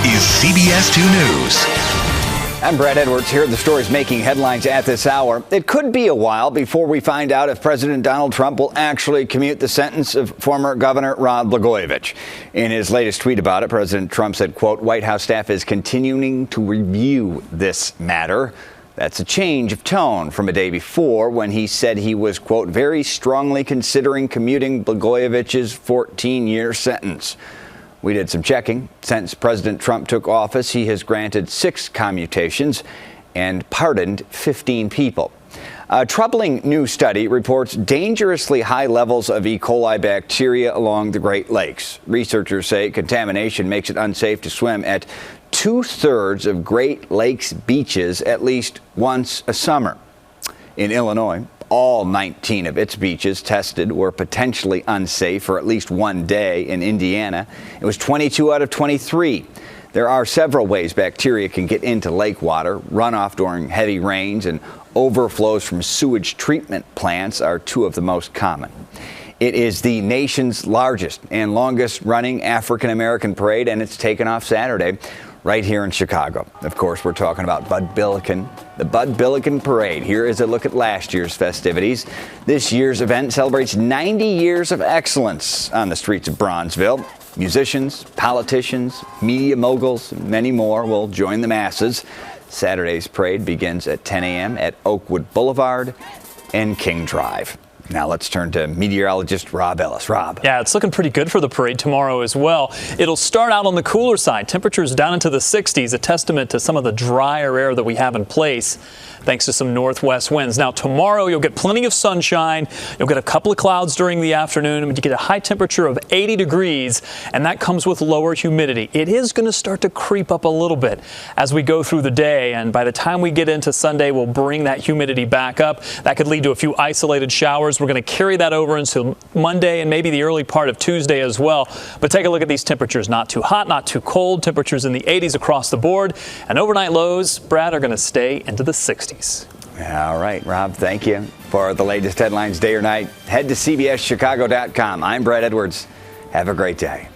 is CBS 2 News. I'm Brad Edwards. Here are the stories making headlines at this hour. It could be a while before we find out if President Donald Trump will actually commute the sentence of former Governor Robb Ellis. In his latest tweet about it, President Trump said, quote, "White House staff is continuing to review this matter." That's a change of tone from a day before when he said he was, quote, "very strongly considering commuting Blagojevich's 14-year sentence." We did some checking. Since President Trump took office, he has granted 6 commutations and pardoned 15 people. A troubling new study reports dangerously high levels of E. coli bacteria along the Great Lakes. Researchers say contamination makes it unsafe to swim at 2/3 of Great Lakes beaches at least once a summer. In Illinois, all 19 of its beaches tested were potentially unsafe for at least one day. In Indiana, it was 22 out of 23. There are several ways bacteria can get into lake water. Runoff during heavy rains and overflows from sewage treatment plants are 2 of the most common. It is the nation's largest and longest running African-American parade, and it's taken off Saturday right here in Chicago. Of course, we're talking about Bud Billiken, the Bud Billiken Parade. Here is a look at last year's festivities. This year's event celebrates 90 years of excellence on the streets of Bronzeville. Musicians, politicians, media moguls, and many more will join the masses. Saturday's parade begins at 10 a.m. at Oakwood Boulevard and King Drive. Now let's turn to meteorologist Robb Ellis. Robb. Yeah, it's looking pretty good for the parade tomorrow as well. It'll start out on the cooler side. Temperatures down into the 60s, a testament to some of the drier air that we have in place, thanks to some northwest winds. Now tomorrow you'll get plenty of sunshine. You'll get a couple of clouds during the afternoon. You get a high temperature of 80 degrees, and that comes with lower humidity. It is going to start to creep up a little bit as we go through the day, and by the time we get into Sunday, we'll bring that humidity back up. That could lead to a few isolated showers. We're going to carry that over into Monday and maybe the early part of Tuesday as well. But take a look at these temperatures. Not too hot, not too cold. Temperatures in the 80s across the board. And overnight lows, Brad, are going to stay into the 60s. All right, Robb, thank you. For the latest headlines day or night, head to CBSChicago.com. I'm Brad Edwards. Have a great day.